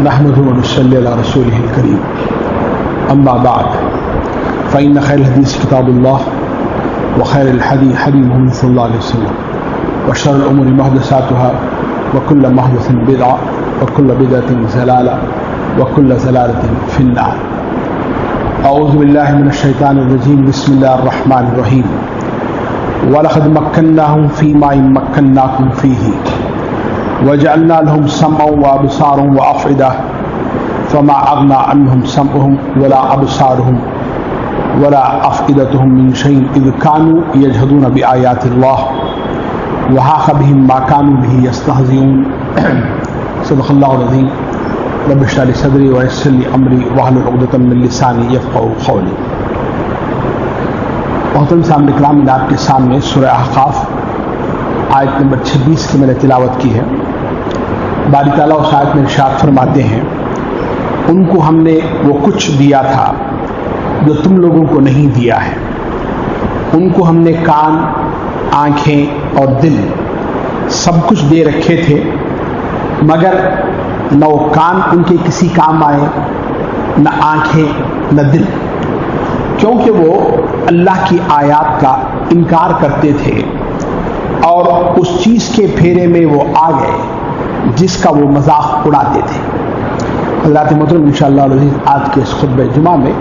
نحمده ونصلي على رسوله الكريم أما بعد فإن خير الحديث كتاب الله وخير الهدي هدي محمد صلى الله عليه وسلم وشر الأمور محدثاتها وكل محدثة بدعة وكل بدعة ضلالة وكل ضلالة في النار. أعوذ بالله من الشيطان الرجيم. بسم الله الرحمن الرحيم. وَلَقَدْ مَكَّنَّاهُمْ فِيمَا إِن مَّكَّنَّاكُمْ فِيهِ وَجَعَلْنَا لَهُمْ سَمْعًا وَأَبْصَارًا وَأَفْئِدَةً فَمَا أَغْنَىٰ عَنْهُمْ سَمْعُهُمْ وَلَا أَبْصَارُهُمْ وَلَا أَفْئِدَتُهُم مِّن شَيْءٍ إِذْ كَانُوا يَجْحَدُونَ بِآيَاتِ اللَّهِ وَحَاقَ بِهِم مَّا كَانُوا بِهِ يَسْتَهْزِئُونَ. صدق اللہ العظیم. رب اشرح لي صدری ويسر لي أمری واحلل عقدۃ من لسانی يفقهوا قولی. محترم سامنے کرام، میں آپ کے سامنے سورہ احقاف آیت نمبر 26 کی میں نے تلاوت کی ہے. باری تعالیٰ اس آیت میں ارشاد فرماتے ہیں، ان کو ہم نے وہ کچھ دیا تھا جو تم لوگوں کو نہیں دیا ہے. ان کو ہم نے کان، آنکھیں اور دل سب کچھ دے رکھے تھے، مگر نہ وہ کان ان کے کسی کام آئے، نہ آنکھیں نہ دل، کیونکہ وہ اللہ کی آیات کا انکار کرتے تھے اور اس چیز کے پھیرے میں وہ آ گئے جس کا وہ مذاق اڑاتے تھے. حضرات محترم، انشاءاللہ العزیز آج کے اس خطبہ جمعہ میں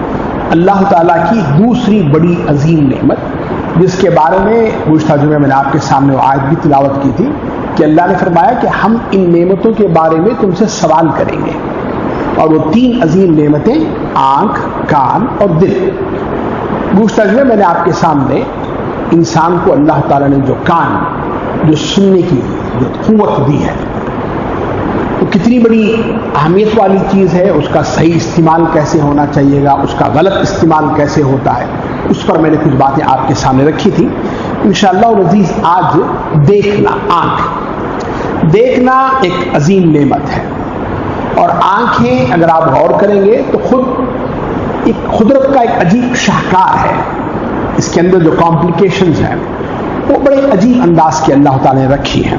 اللہ تعالیٰ کی دوسری بڑی عظیم نعمت، جس کے بارے میں گزشتہ جمعہ میں نے آپ کے سامنے وہ آیت بھی تلاوت کی تھی کہ اللہ نے فرمایا کہ ہم ان نعمتوں کے بارے میں تم سے سوال کریں گے. اور وہ تین عظیم نعمتیں آنکھ، کان اور دل. گزشتہ جمعہ میں نے آپ کے سامنے انسان کو اللہ تعالیٰ نے جو کان، جو سننے کی جو قوت دی ہے، وہ کتنی بڑی اہمیت والی چیز ہے. اس کا صحیح استعمال کیسے ہونا چاہیے گا، اس کا غلط استعمال کیسے ہوتا ہے، اس پر میں نے کچھ باتیں آپ کے سامنے رکھی تھی. انشاءاللہ العزیز آج دیکھنا، آنکھ دیکھنا ایک عظیم نعمت ہے. اور آنکھیں اگر آپ غور کریں گے تو خود ایک قدرت کا ایک عجیب شاہکار ہے. اس کے اندر جو کمپلیکیشنز ہیں وہ بڑے عجیب انداز کے اللہ تعالیٰ نے رکھی ہیں.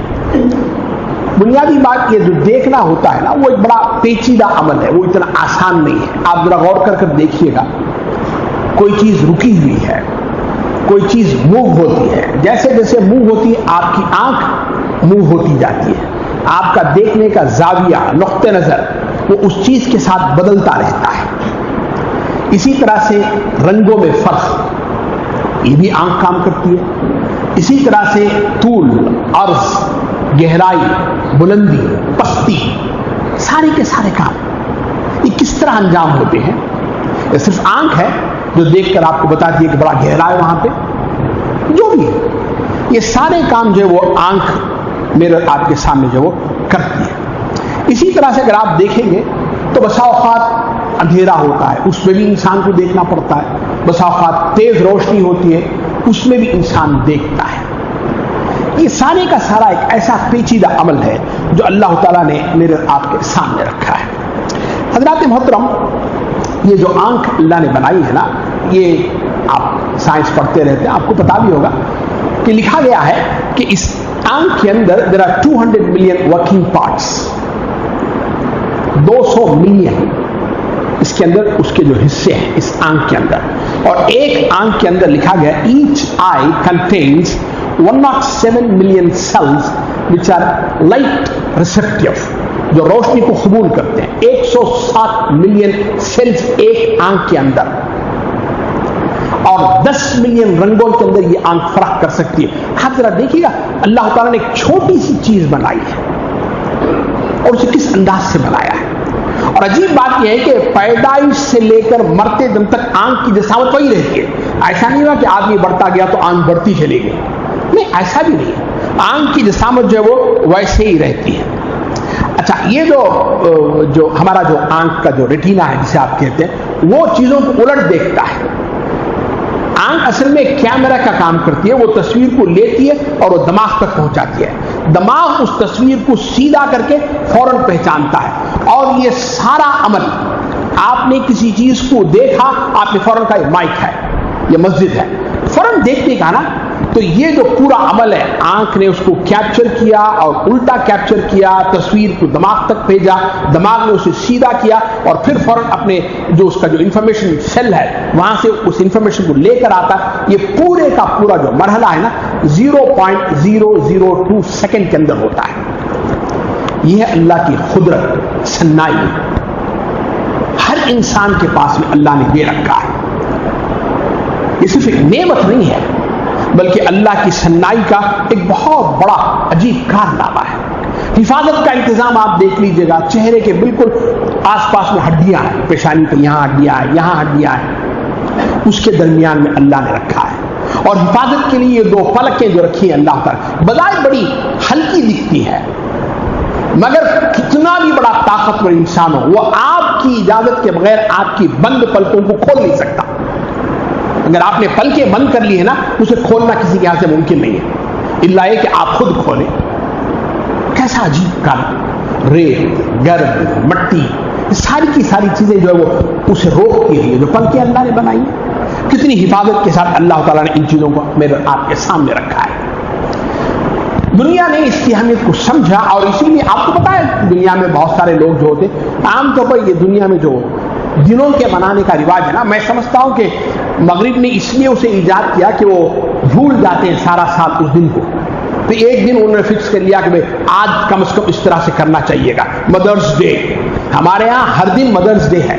بنیادی بات یہ جو دیکھنا ہوتا ہے نا، وہ ایک بڑا پیچیدہ عمل ہے، وہ اتنا آسان نہیں ہے. آپ ذرا غور کر دیکھیے گا، کوئی چیز رکی ہوئی ہے، کوئی چیز موو ہوتی ہے، جیسے جیسے موو ہوتی ہے آپ کی آنکھ موو ہوتی جاتی ہے. آپ کا دیکھنے کا زاویہ، نقطہ نظر، وہ اس چیز کے ساتھ بدلتا رہتا ہے. اسی طرح سے رنگوں میں فرق، یہ بھی آنکھ کام کرتی ہے. اسی طرح سے طول، عرض، گہرائی، بلندی، پستی، سارے کے سارے کام یہ کس طرح انجام ہوتے ہیں. یہ صرف آنکھ ہے جو دیکھ کر آپ کو بتاتی ہے کہ بڑا گہرا ہے وہاں پہ. جو بھی ہے یہ سارے کام جو ہے وہ آنکھ میرے آپ کے سامنے جو وہ کرتی ہے. اسی طرح سے اگر آپ دیکھیں گے تو بسا اوقات اندھیرا ہوتا ہے، اس میں بھی انسان کو دیکھنا پڑتا ہے. بسا اوقات تیز روشنی ہوتی ہے، اس میں بھی انسان دیکھتا ہے. یہ سارے کا سارا ایک ایسا پیچیدہ عمل ہے جو اللہ تعالیٰ نے میرے آپ کے سامنے رکھا ہے. حضرات محترم، یہ جو آنکھ اللہ نے بنائی ہے نا، یہ آپ سائنس پڑھتے رہتے ہیں، آپ کو پتا بھی ہوگا کہ لکھا گیا ہے کہ اس آنکھ کے اندر there are 200 million working parts. 200 million اس کے اندر اس کے جو حصے ہیں اس آنکھ کے اندر. اور ایک آنکھ کے اندر لکھا گیا each eye contains 107 million cells which are light receptive، جو روشنی کو قبول کرتے ہیں. 107 ملین سیلز ایک آنکھ کے اندر، اور 10 ملین رنگوں کے اندر یہ آنکھ فرق کر سکتی ہے. آپ ذرا دیکھیے گا، اللہ تعالیٰ نے ایک چھوٹی سی چیز بنائی ہے اور اسے کس انداز سے بنایا ہے. اور عجیب بات یہ ہے کہ پیدائش سے لے کر مرتے دم تک آنکھ کی جسامت وہی رہتی ہے. ایسا نہیں ہوا کہ آدمی بڑھتا گیا تو آنکھ بڑھتی چلی گئی، نہیں، ایسا بھی نہیں ہے. آنکھ کی جسامت جو ہے وہ ویسے ہی رہتی ہے. اچھا، یہ جو ہمارا جو آنکھ کا جو ریٹینا ہے جسے آپ کہتے ہیں، وہ چیزوں کو الٹ دیکھتا ہے. آنکھ اصل میں کیمرہ کا کام کرتی ہے، وہ تصویر کو لیتی ہے اور وہ دماغ تک پہنچاتی ہے. دماغ اس تصویر کو سیدھا کر کے فوراً پہچانتا ہے. اور یہ سارا عمل، آپ نے کسی چیز کو دیکھا، آپ نے فوراً کہا یہ مائک ہے، یہ مسجد ہے، فوراً دیکھتے کہا نا تو یہ جو پورا عمل ہے، آنکھ نے اس کو کیپچر کیا اور الٹا کیپچر کیا، تصویر کو دماغ تک بھیجا، دماغ نے اسے سیدھا کیا اور پھر فوراً اپنے جو اس کا جو انفارمیشن سیل ہے وہاں سے اس انفارمیشن کو لے کر آتا، یہ پورے کا پورا جو مرحلہ ہے نا 0.002 سیکنڈ کے اندر ہوتا ہے۔ یہ ہے اللہ کی قدرت، سنائی، ہر انسان کے پاس میں اللہ نے دے رکھا ہے۔ یہ صرف ایک نعمت نہیں ہے بلکہ اللہ کی سنائی کا ایک بہت بڑا عجیب کارنامہ ہے۔ حفاظت کا انتظام آپ دیکھ لیجئے گا، چہرے کے بالکل آس پاس میں ہڈیاں ہیں، پیشانی پہ یہاں ہڈیاں ہیں، یہاں ہڈیاں ہیں، اس کے درمیان میں اللہ نے رکھا ہے۔ اور حفاظت کے لیے یہ دو پلکیں جو رکھی ہیں اللہ تعالیٰ، بظاہر بڑی ہلکی دکھتی ہے مگر کتنا بھی بڑا طاقتور انسان ہو وہ آپ کی اجازت کے بغیر آپ کی بند پلکوں کو کھول نہیں سکتا۔ اگر آپ نے پلکیں بند کر لی ہے نا، اسے کھولنا کسی کے ہاتھ سے ممکن نہیں ہے الا یہ کہ آپ خود کھولیں۔ کیسا عجیب کام، ریت، گرد، مٹی، ساری کی ساری چیزیں جو ہے وہ اسے روکتی ہیں، جو پلکیں اللہ نے بنائی ہیں، کتنی حفاظت کے ساتھ اللہ تعالیٰ نے ان چیزوں کو میرے آپ کے سامنے رکھا ہے۔ دنیا نے اس کی اہمیت کو سمجھا اور اسی لیے آپ کو پتا ہے دنیا میں بہت سارے لوگ جو ہوتے عام طور پر یہ دنیا میں جو دنوں کے منانے کا رواج ہے نا، میں سمجھتا ہوں کہ مغرب نے اس لیے اسے ایجاد کیا کہ وہ بھول جاتے ہیں سارا سال اس دن کو، تو ایک دن انہوں نے فکس کر لیا کہ بھئی آج کم از کم اس طرح سے کرنا چاہیے گا۔ مدرس ڈے، ہمارے ہاں ہر دن مدرس ڈے ہے،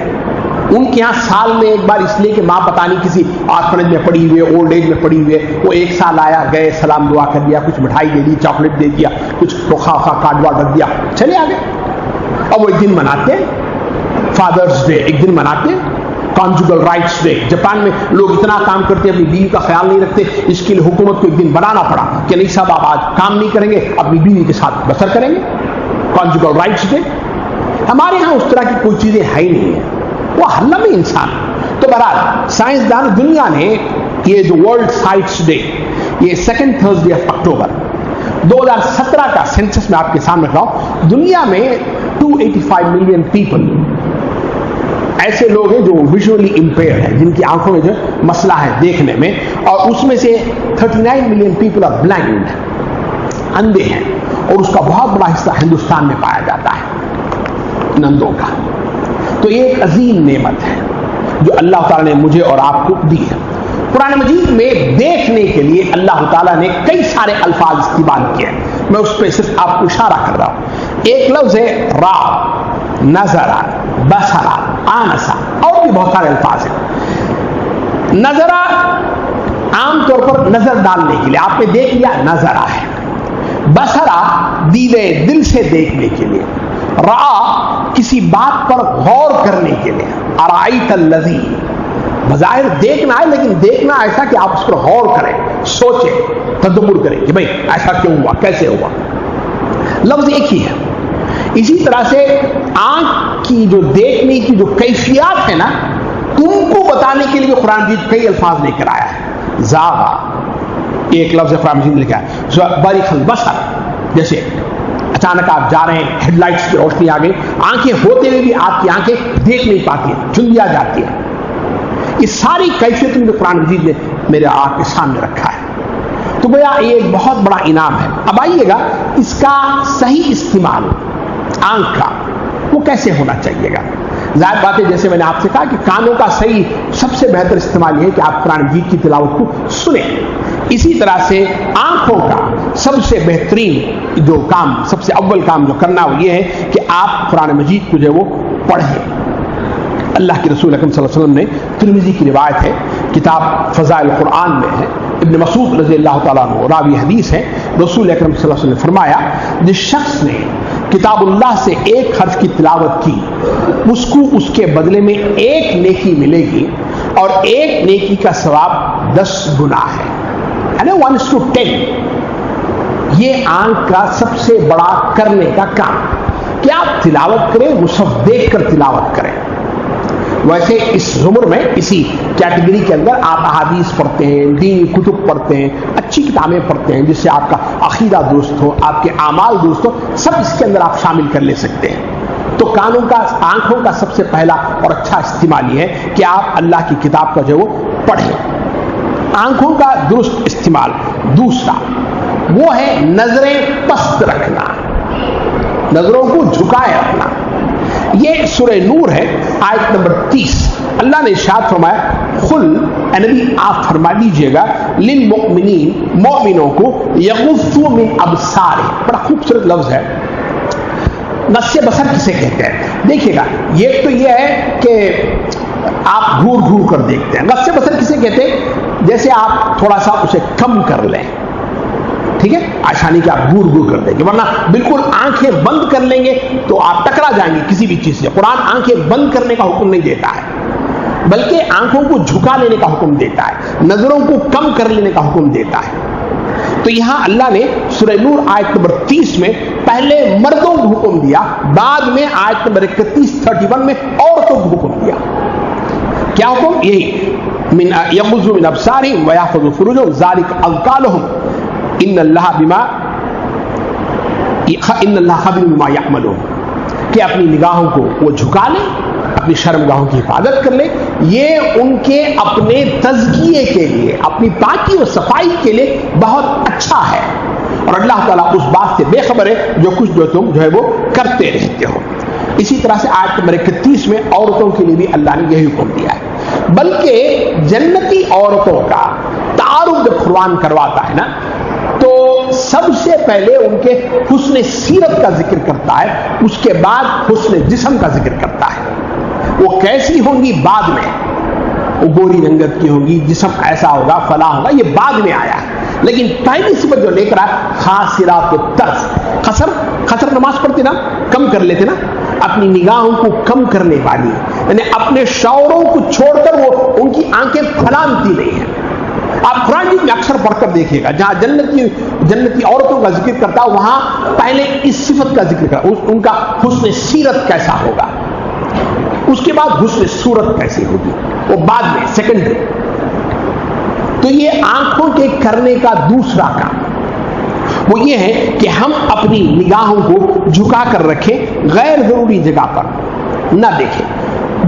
ان کے ہاں سال میں ایک بار، اس لیے کہ ماں پتہ نہیں کسی آرفنیج میں پڑی ہوئے، اولڈ ایج میں پڑی ہوئے، وہ ایک سال آیا، گئے، سلام دعا کر دیا، کچھ مٹھائی دے دی، چاکلیٹ دے دیا، کچھ توخا کارڈ وارڈ رکھ دیا، چلے آگے۔ اب وہ ایک دن مناتے ہیں فادرس ڈے، ایک دن مناتے ہیں کانجوگل رائٹس ڈے۔ جاپان میں لوگ اتنا کام کرتے ہیں، اپنی بیوی کا خیال نہیں رکھتے، اس کے لیے حکومت کو ایک دن بنانا پڑا کہ نہیں صاحب آپ آج کام نہیں کریں گے، اپنی بیوی کے ساتھ بسر کریں گے، کانجوگل رائٹس ڈے۔ ہمارے ہاں اس طرح کی کوئی چیزیں ہے ہی نہیں ہیں، وہ حلم انسان۔ تو بہرحال سائنسدان دنیا نے یہ جو ورلڈ سائٹس ڈے، یہ سیکنڈ تھرسڈے آف اکتوبر 2017 کا سینسس میں آپ کے سامنے رکھ رہا ہوں، دنیا میں 285 ملین پیپل ایسے لوگ ہیں جو ویژولی امپیئرڈ ہیں، جن کی آنکھوں میں جو مسئلہ ہے دیکھنے میں، اور اس میں سے 39 ملین پیپل آر بلائنڈ، اندھے ہیں، اور اس کا بہت بڑا حصہ ہندوستان میں پایا جاتا ہے ان اندھوں کا۔ تو یہ ایک عظیم نعمت ہے جو اللہ تعالیٰ نے مجھے اور آپ کو دی ہے۔ قرآن مجید میں دیکھنے کے لیے اللہ تعالیٰ نے کئی سارے الفاظ استعمال کیے ہیں، میں اس پہ صرف آپ کو اشارہ کر رہا ہوں۔ ایک لفظ ہے را، نظرا، بصرا، آنسا، اور بھی بہت سارے الفاظ ہیں۔ نظرا عام طور پر نظر ڈالنے کے لیے، آپ نے دیکھ لیا نظرا ہے۔ بصرا دیدے دل سے دیکھنے کے لیے۔ را کسی بات پر غور کرنے کے لیے، ارائیت الذی، بظاہر دیکھنا ہے لیکن دیکھنا ایسا کہ آپ اس پر غور کریں، سوچیں، تدبر کریں کہ بھئی ایسا کیوں ہوا، کیسے ہوا۔ لفظ ایک ہی ہے۔ اسی طرح سے آنکھ کی جو دیکھنے کی جو کیفیات ہے نا، تم کو بتانے کے لیے قرآن مجید کئی الفاظ لے کر آیا ہے۔ زاغا ایک لفظ قرآن مجید لے کے آیا، باریخ البصر، جیسے اچانک آپ جا رہے ہیں، ہیڈ لائٹس کی روشنی آ گئی، آنکھیں ہوتے ہوئے بھی آپ کی آنکھیں دیکھ نہیں پاتی ہیں، چندیا جاتی ہیں۔ یہ ساری کیفیتیں جو قرآن مجید نے میرے آپ کے سامنے رکھا ہے، تو گویا یہ ایک بہت بڑا انعام ہے۔ اب آئیے گا اس کا صحیح استعمال آنکھ کا وہ کیسے ہونا چاہیے گا۔ ظاہر بات ہے، جیسے میں نے آپ سے کہا کہ کانوں کا صحیح سب سے بہتر استعمال یہ ہے کہ آپ قرآن مجید کی تلاوت کو سنیں، اسی طرح سے آنکھوں کا سب سے بہترین جو کام، سب سے اول کام جو کرنا وہ یہ ہے کہ آپ قرآن مجید کو جو ہے وہ پڑھیں۔ اللہ کے رسول اکرم صلی اللہ علیہ وسلم نے، ترمذی کی روایت ہے، کتاب فضائل القرآن میں ہے، ابن مسعود رضی اللہ تعالیٰ عنہ راوی حدیث ہے، رسول اکرم صلی اللہ علیہ وسلم نے فرمایا جس شخص نے کتاب اللہ سے ایک حرف کی تلاوت کی اس کو اس کے بدلے میں 1 نیکی ملے گی اور 1 نیکی کا ثواب 10 گنا ہے، یعنی 1:10۔ یہ آنکھ کا سب سے بڑا کرنے کا کام کہ آپ تلاوت کریں، مصحف دیکھ کر تلاوت کریں۔ ویسے اس زمر میں، اسی کیٹیگری کے اندر آپ احادیث پڑھتے ہیں، دینی کتب پڑھتے ہیں، اچھی کتابیں پڑھتے ہیں جس سے آپ کا عقیدہ درست ہو، آپ کے اعمال درست ہو، سب اس کے اندر آپ شامل کر لے سکتے ہیں۔ تو کانوں کا، آنکھوں کا سب سے پہلا اور اچھا استعمال یہ ہے کہ آپ اللہ کی کتاب کا جو وہ پڑھیں۔ آنکھوں کا درست استعمال دوسرا وہ ہے نظریں پست رکھنا، نظروں کو جھکائے رکھنا. یہ سورہ نور ہے آیت نمبر 30. اللہ نے ارشاد فرمایا قل اے نبی آپ فرما دیجئے گا للمؤمنین مومنوں کو یغضوا من ابصارہم. بڑا خوبصورت لفظ ہے. غض بصر کسے کہتے ہیں؟ دیکھیے گا یہ تو یہ ہے کہ آپ گھور گھور کر دیکھتے ہیں. غض بصر کسے کہتے ہیں؟ جیسے آپ تھوڑا سا اسے کم کر لیں، ٹھیک ہے، آسانی کے آپ گور گور کر دیں گے، ورنہ بالکل آنکھیں بند کر لیں گے تو آپ ٹکرا جائیں گے کسی بھی چیز سے. قرآن آنکھیں بند کرنے کا حکم نہیں دیتا ہے، بلکہ آنکھوں کو جھکا لینے کا حکم دیتا ہے، نظروں کو کم کر لینے کا حکم دیتا ہے. تو یہاں اللہ نے سورہ نور آیت نمبر 30 میں پہلے مردوں کو حکم دیا، بعد میں آیت نمبر 31 میں عورتوں کو حکم دیا. کیا حکم؟ یہی یغضوا من ابصارہم ویحفظوا فروجہم ذالک ازکی لہم ان اللہ خبیر بما یعملون. کہ اپنی نگاہوں کو وہ جھکا لیں، اپنی شرمگاہوں کی حفاظت کر لیں. یہ ان کے اپنے تزکیے کے لیے، اپنی پاکی و صفائی کے لیے بہت اچھا ہے، اور اللہ تعالیٰ اس بات سے بے خبر ہے جو کچھ جو تم جو ہے وہ کرتے رہتے ہو. اسی طرح سے آیت نمبر 31 میں عورتوں کے لیے بھی اللہ نے یہی حکم دیا ہے. بلکہ جنتی عورتوں کا تعارف جب قرآن کرواتا ہے نا تو سب سے پہلے ان کے حسن سیرت کا ذکر کرتا ہے، اس کے بعد حسن جسم کا ذکر کرتا ہے. وہ کیسی ہوں گی بعد میں، وہ گوری رنگت کی ہوگی، جسم ایسا ہوگا، فلاں ہوگا، یہ بعد میں آیا ہے. لیکن پہلی صفت جو لے کر آیا خاصرات الطرف. خسر نماز پڑھتے نا، کم کر لیتے نا، اپنی نگاہوں کو کم کرنے والی، یعنی اپنے شعوروں کو چھوڑ کر وہ ان کی آنکھیں پھلانتی نہیں ہیں. آپ قرآن میں اکثر پڑھ کر دیکھیے گا جہاں جنتی عورتوں کا ذکر کرتا ہے وہاں پہلے اس صفت کا ذکر کرتا ہے، ان کا حسن سیرت کیسا ہوگا، اس کے بعد حسن صورت کیسی ہوگی، وہ بعد میں سیکنڈری. تو یہ آنکھوں کے کرنے کا دوسرا کام وہ یہ ہے کہ ہم اپنی نگاہوں کو جھکا کر رکھیں، غیر ضروری جگہ پر نہ دیکھیں.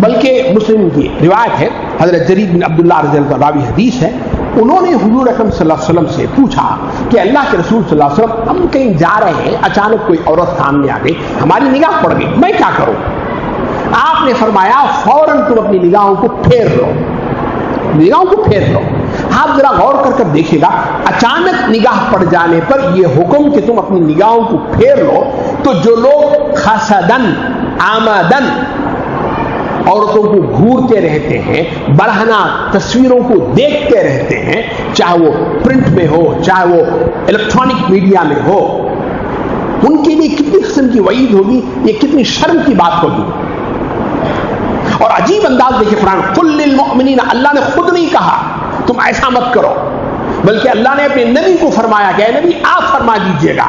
بلکہ مسلم کی روایت ہے، حضرت جریر بن عبداللہ رضی اللہ عنہ راوی حدیث ہے، انہوں نے حضور اکرم صلی اللہ علیہ وسلم سے پوچھا کہ اللہ کے رسول صلی اللہ علیہ وسلم ہم کہیں جا رہے ہیں، اچانک کوئی عورت سامنے آ گئی، ہماری نگاہ پڑ گئی، میں کیا کروں؟ آپ نے فرمایا فوراً تم اپنی نگاہوں کو پھیر لو، نگاہوں کو پھیر لو. آپ ذرا غور کر دیکھیے گا، اچانک نگاہ پڑ جانے پر یہ حکم کہ تم اپنی نگاہوں کو پھیر لو، تو جو لوگ حسدن آمدن عورتوں کو گھورتے رہتے ہیں، برہنہ تصویروں کو دیکھتے رہتے ہیں، چاہے وہ پرنٹ میں ہو چاہے وہ الیکٹرانک میڈیا میں ہو، ان کے لیے کتنی قسم کی وعید ہوگی، یہ کتنی شرم کی بات ہوگی. اور عجیب انداز دیکھیں قرآن، قل للمؤمنین، اللہ نے خود نہیں کہا تم ایسا مت کرو، بلکہ اللہ نے اپنے نبی کو فرمایا کہ اے نبی آپ فرما دیجئے گا.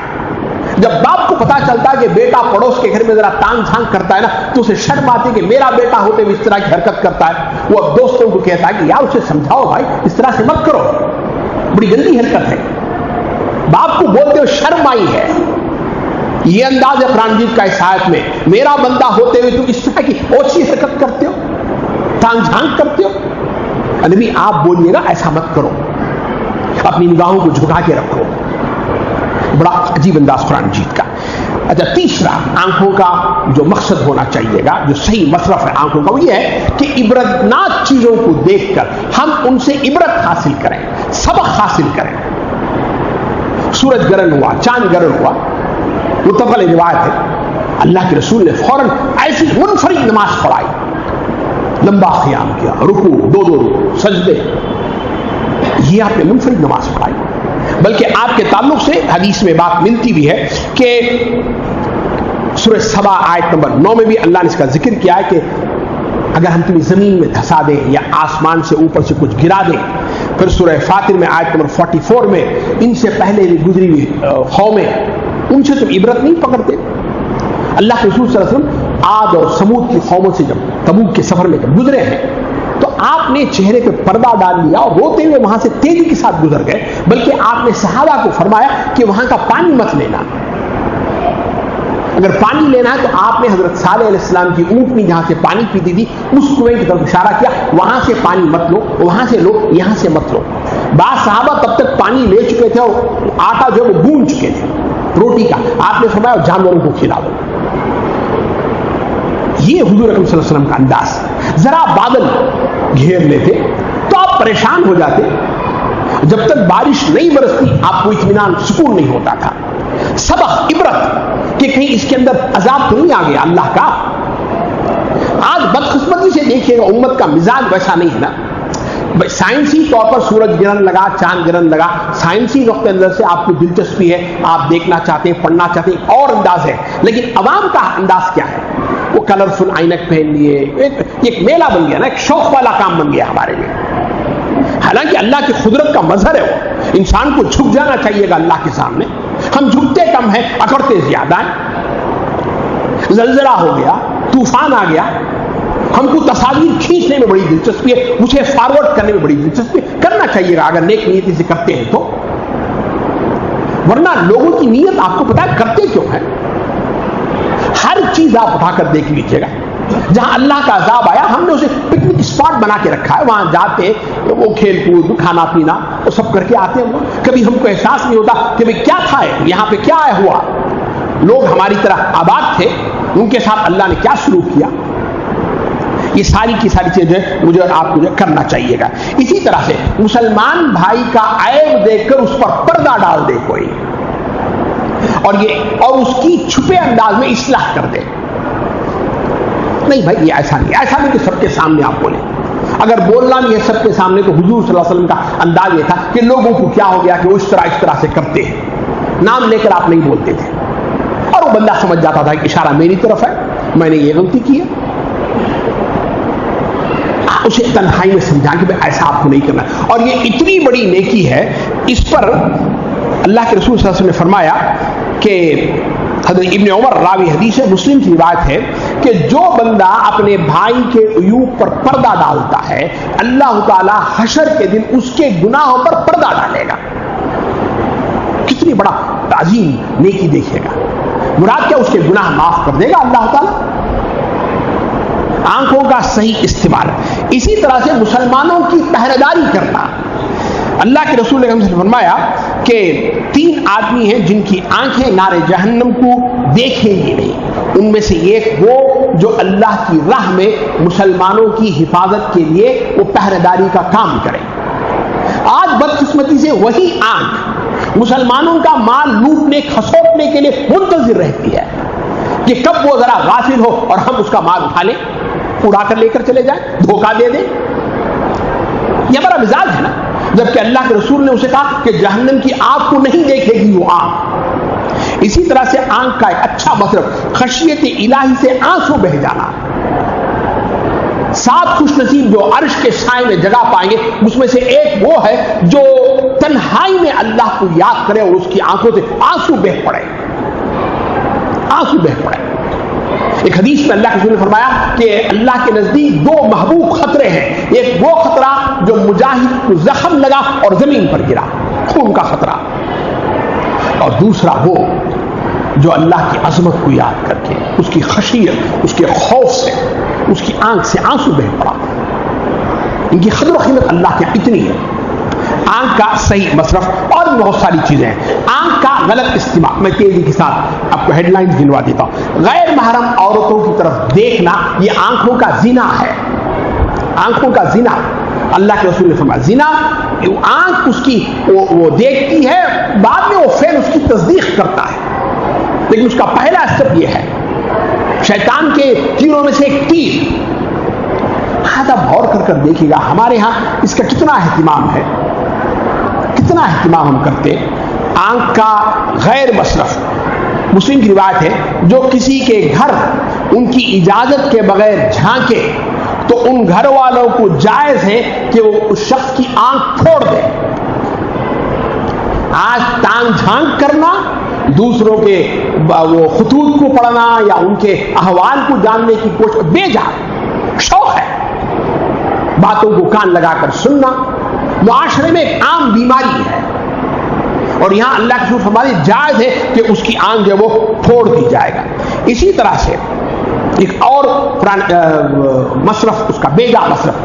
جب باپ کو پتا چلتا ہے کہ بیٹا پڑوس کے گھر میں ذرا تان جھان کرتا ہے نا تو اسے شرم آتی ہے کہ میرا بیٹا ہوتے ہوئے اس طرح کی حرکت کرتا ہے. وہ اب دوستوں کو کہتا ہے کہ یار اسے سمجھاؤ بھائی اس طرح سے مت کرو، بڑی گندی حرکت ہے. باپ کو بولتے ہوئے شرم آئی ہے. یہ انداز ہے قرآن مجید کا اس آیت میں، میرا بندہ ہوتے ہوئے تم اس طرح کی اوچھی حرکت کرتے ہو، تان جھان کرتے ہو. نبی آپ بولیے گا ایسا مت کرو، اپنی نگاہوں کو جھکا کے رکھو. بڑا عجیب انداز قرآن مجید کا. اچھا، تیسرا آنکھوں کا جو مقصد ہونا چاہیے گا، جو صحیح مصرف ہے آنکھوں کا، وہ یہ ہے کہ عبرتناک چیزوں کو دیکھ کر ہم ان سے عبرت حاصل کریں، سبق حاصل کریں. سورج گرہن ہوا، چاند گرہن ہوا، متفق روایت ہے اللہ کے رسول نے فوراً ایسی منفرد نماز پڑھائی، لمبا قیام کیا، رکوع، دو رکوع، سجدے، یہ آپ نے منفرد نماز پڑھائی. بلکہ آپ کے تعلق سے حدیث میں بات ملتی بھی ہے کہ سورہ سبا آیت نمبر 9 میں بھی اللہ نے اس کا ذکر کیا ہے کہ اگر ہم تمہیں زمین میں دھسا دیں یا آسمان سے اوپر سے کچھ گرا دیں. پھر سورہ فاطر میں آیت نمبر 44 میں ان سے پہلے بھی گزری ہوئی قومیں، ان سے تم عبرت نہیں پکڑتے. اللہ کے رسول صلی اللہ علیہ وسلم عاد اور سمود کی قوموں سے جب تبوک کے سفر میں جب گزرے ہیں تو آپ نے چہرے پہ پردہ ڈال لیا اور روتے ہوئے وہاں سے تیزی کے ساتھ گزر گئے. بلکہ آپ نے صحابہ کو فرمایا کہ وہاں کا پانی مت لینا، اگر پانی لینا ہے تو آپ نے حضرت صالح علیہ السلام کی اونٹنی جہاں سے پانی پیتی تھی اس کنویں کی طرف اشارہ کیا، وہاں سے پانی مت لو، وہاں سے لو، یہاں سے مت لو. بعض صحابہ تب تک پانی لے چکے تھے اور آٹا جو وہ گون چکے تھے روٹی کا. آپ نے فرمایا جانوروں کو کھلا دو. یہ حضور اکرم صلی اللہ علیہ وسلم کا انداز. ذرا بادل گھیر لیتے تو آپ پریشان ہو جاتے. جب تک بارش نہیں برستی آپ کو اطمینان سکون نہیں ہوتا تھا. سبق عبرت کہ کہیں اس کے اندر عذاب تو نہیں آ گیا اللہ کا. آج بدقسمتی سے دیکھیے گا امت کا مزاج ویسا نہیں ہے نا. سائنسی طور پر سورج گرہن لگا, چاند گرہن لگا, سائنسی نقطۂ نظر سے آپ کو دلچسپی ہے, آپ دیکھنا چاہتے ہیں, پڑھنا چاہتے ہیں, اور انداز ہے. لیکن عوام کا انداز کیا ہے؟ وہ کلرفل عینک پہن لیے, ایک میلہ بن گیا نا, ایک شوق والا کام بن گیا ہمارے لیے. حالانکہ اللہ کی قدرت کا مظہر ہے وہ. انسان کو جھک جانا چاہیے گا اللہ کے سامنے. ہم جھکتے کم ہیں, اکڑتے زیادہ ہیں. زلزلہ ہو گیا, طوفان آ گیا, ہم کو تصاویر کھینچنے میں بڑی دلچسپی ہے, اسے فارورڈ کرنے میں بڑی دلچسپی ہے. کرنا چاہیے گا اگر نیک نیتی سے کرتے ہیں تو, ورنہ لوگوں کی نیت آپ کو پتا ہے کرتے کیوں ہیں. ہر چیز آپ اٹھا کر دیکھ لیجیے گا. جہاں اللہ کا عذاب آیا ہم نے اسے پکنک اسپاٹ بنا کے رکھا ہے, وہاں جاتے وہ کھیل کود, کھانا پینا وہ سب کر کے آتے ہیں. کبھی ہم کو احساس نہیں ہوتا کہ بھئی کیا تھا یہاں پہ, کیا ہوا. لوگ ہماری طرح آباد تھے, ان کے ساتھ اللہ نے کیا سلوک کیا. یہ ساری کی ساری چیزیں مجھے اور آپ کو کرنا چاہیے گا. اسی طرح سے مسلمان بھائی کا عیب دیکھ کر اس پر پردہ ڈال دے کوئی, اور اس کی چھپے انداز میں اصلاح کر دے. نہیں بھائی یہ ایسا نہیں کہ سب کے سامنے آپ بولیں. اگر بولنا بھی ہے سب کے سامنے تو حضور صلی اللہ علیہ وسلم کا انداز یہ تھا کہ لوگوں کو کیا ہو گیا کہ وہ اس طرح سے کرتے ہیں. نام لے کر آپ نہیں بولتے تھے, اور وہ بندہ سمجھ جاتا تھا کہ اشارہ میری طرف ہے, میں نے یہ غلطی کی ہے. اسے تنہائی میں سمجھا کہ ایسا آپ کو نہیں کرنا. اور یہ اتنی بڑی نیکی ہے, اس پر اللہ کے رسول صلی اللہ علیہ وسلم نے فرمایا کہ حضرت ابن عمر راوی حدیث ہے, مسلم کی روایت ہے کہ جو بندہ اپنے بھائی کے عیوب پر پردہ ڈالتا ہے اللہ تعالی حشر کے دن اس کے گناہوں پر پردہ ڈالے گا. کتنی بڑا عظیم نیکی دیکھے گا. مراد کیا, اس کے گناہ معاف کر دے گا اللہ تعالی. آنکھوں کا صحیح استعمال. اسی طرح سے مسلمانوں کی پہرے داری کرنا. اللہ کے رسول نے فرمایا کہ 3 آدمی ہیں جن کی آنکھیں نار جہنم کو دیکھیں گی نہیں. ان میں سے ایک وہ جو اللہ کی راہ میں مسلمانوں کی حفاظت کے لیے وہ پہرے داری کا کام کرے. آج بدقسمتی سے وہی آنکھ مسلمانوں کا مال لوٹنے کھسوٹنے کے لیے منتظر رہتی ہے کہ کب وہ ذرا غافل ہو اور ہم اس کا مال اٹھا لیں, اڑا کر لے کر چلے جائیں, دھوکہ دے دیں. یہ بڑا مزاج ہے نا. جبکہ اللہ کے رسول نے اسے کہا کہ جہنم کی آگ کو نہیں دیکھے گی وہ آنکھ. اسی طرح سے آنکھ کا ایک اچھا مطلب خشیت الہی سے آنسو بہ جانا. 7 خوش نصیب جو عرش کے سائے میں جگہ پائیں گے اس میں سے ایک وہ ہے جو تنہائی میں اللہ کو یاد کرے اور اس کی آنکھوں سے آنسو بہ پڑے. آنسو بہ پڑے. ایک حدیث میں اللہ کے رسول نے فرمایا کہ اللہ کے نزدیک 2 محبوب خطرے ہیں. ایک وہ خطرہ جو مجاہد کو زخم لگا اور زمین پر گرا, خون کا خطرہ, اور دوسرا وہ جو اللہ کی عظمت کو یاد کر کے اس کی خشیت, اس کے خوف سے اس کی آنکھ سے آنسو بہ پڑا. ان کی قدر و قیمت اللہ کے اتنی ہے. آنکھ کا صحیح مصرف اور بھی بہت ساری چیزیں ہیں. آنکھ کا غلط استعمال, میں تیزی کے ساتھ آپ کو ہیڈ لائنز گنوا دیتا ہوں. غیر محرم عورتوں کی طرف دیکھنا یہ آنکھوں کا زنا ہے. آنکھوں کا زنا. اللہ کے رسول نے فرمایا زنا آنکھ اس کی وہ دیکھتی ہے, بعد میں وہ فعل اس کی تصدیق کرتا ہے, لیکن اس کا پہلا اسٹیپ یہ ہے شیطان کے تیروں میں سے ایک تیر. آپ غور کر دیکھیے گا ہمارے ہاں اس کا کتنا اہتمام ہے, کتنا اہتمام ہم کرتے. آنکھ کا غیر مصرف. مسلم کی روایت ہے جو کسی کے گھر ان کی اجازت کے بغیر جھانکے تو ان گھر والوں کو جائز ہے کہ وہ اس شخص کی آنکھ پھوڑ دے. آج ٹانگ جھانک کرنا, دوسروں کے وہ خطوط کو پڑھنا یا ان کے احوال کو جاننے کی کوشش بے جا شوق ہے. باتوں کو کان لگا کر سننا معاشرے میں ایک عام بیماری ہے, اور یہاں اللہ کے رسول فرماتے جائز ہے کہ اس کی آنکھ جو وہ پھوڑ دی جائے گا. اسی طرح سے ایک اور مصرف اس کا بے جا مصرف,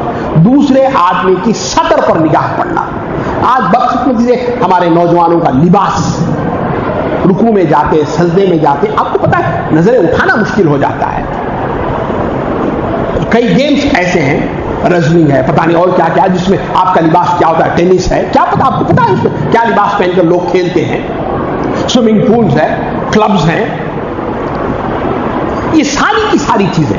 دوسرے آدمی کی سطر پر نگاہ پڑنا. آج بدقسمتی سے ہمارے نوجوانوں کا لباس، رکوع میں جاتے، سجدے میں جاتے، آپ کو پتا ہے نظریں اٹھانا مشکل ہو جاتا ہے. کئی گیمز ایسے ہیں، رزلنگ ہے، پتہ نہیں اور کیا کیا، جس میں آپ کا لباس کیا ہوتا ہے، ٹینس ہے، کیا پتا آپ کو پتا ہے اس میں کیا لباس پہن کر لوگ کھیلتے ہیں. سوئمنگ پولز ہے، کلبز ہیں، یہ ساری کی ساری چیزیں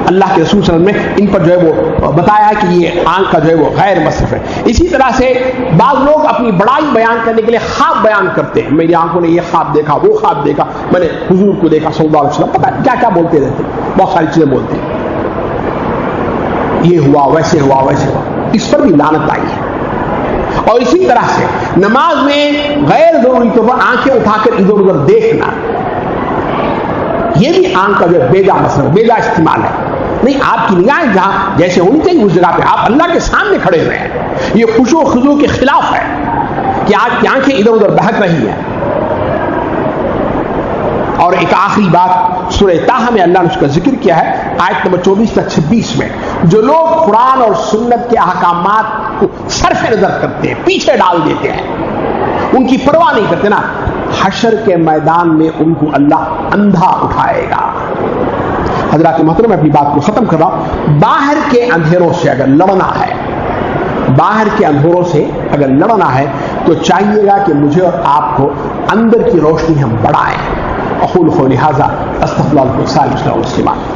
اللہ کے رسول صلی اللہ علیہ وسلم نے ان پر جو ہے وہ بتایا ہے کہ یہ آنکھ کا جو ہے وہ غیر مصرف ہے. اسی طرح سے بعض لوگ اپنی بڑائی بیان کرنے کے لیے خواب بیان کرتے ہیں. میری آنکھوں نے یہ خواب دیکھا، وہ خواب دیکھا، میں نے حضور کو دیکھا صلی اللہ علیہ وسلم، پتہ کیا کیا بولتے رہتے ہیں، بہت ساری چیزیں بولتے ہیں، یہ ہوا، ویسے ہوا، ویسے ہوا. اس پر بھی لعنت آئی ہے. اور اسی طرح سے نماز میں غیر ضروری طور پر آنکھیں اٹھا کر ادھر ادھر دیکھنا، یہ بھی آنکھ کا جو ہے بیجا مسئلہ، بیجا استعمال ہے. نہیں، آپ کی نگاہیں جہاں جیسے ہونی چاہیے اس جگہ پہ آپ اللہ کے سامنے کھڑے ہوئے ہیں. یہ خشوع و خضوع کے خلاف ہے کہ آپ کی آنکھیں ادھر ادھر بہک رہی ہیں. اور ایک آخری بات، سورہ طٰہٰ میں اللہ نے اس کا ذکر کیا ہے آیت نمبر 24 تا 26 میں، جو لوگ قرآن اور سنت کے احکامات کو صرف نظر کرتے ہیں، پیچھے ڈال دیتے ہیں، ان کی پرواہ نہیں کرتے نا، حشر کے میدان میں ان کو اللہ اندھا اٹھائے گا. حضرات محترم، میں اپنی بات کو ختم کر رہا ہوں. باہر کے اندھیروں سے اگر لڑنا ہے، باہر کے اندھیروں سے اگر لڑنا ہے تو چاہیے گا کہ مجھے اور آپ کو اندر کی روشنی ہم بڑھائیں. اقول قولی ھذا استغفر اللہ لکم ولسائر المسلمین.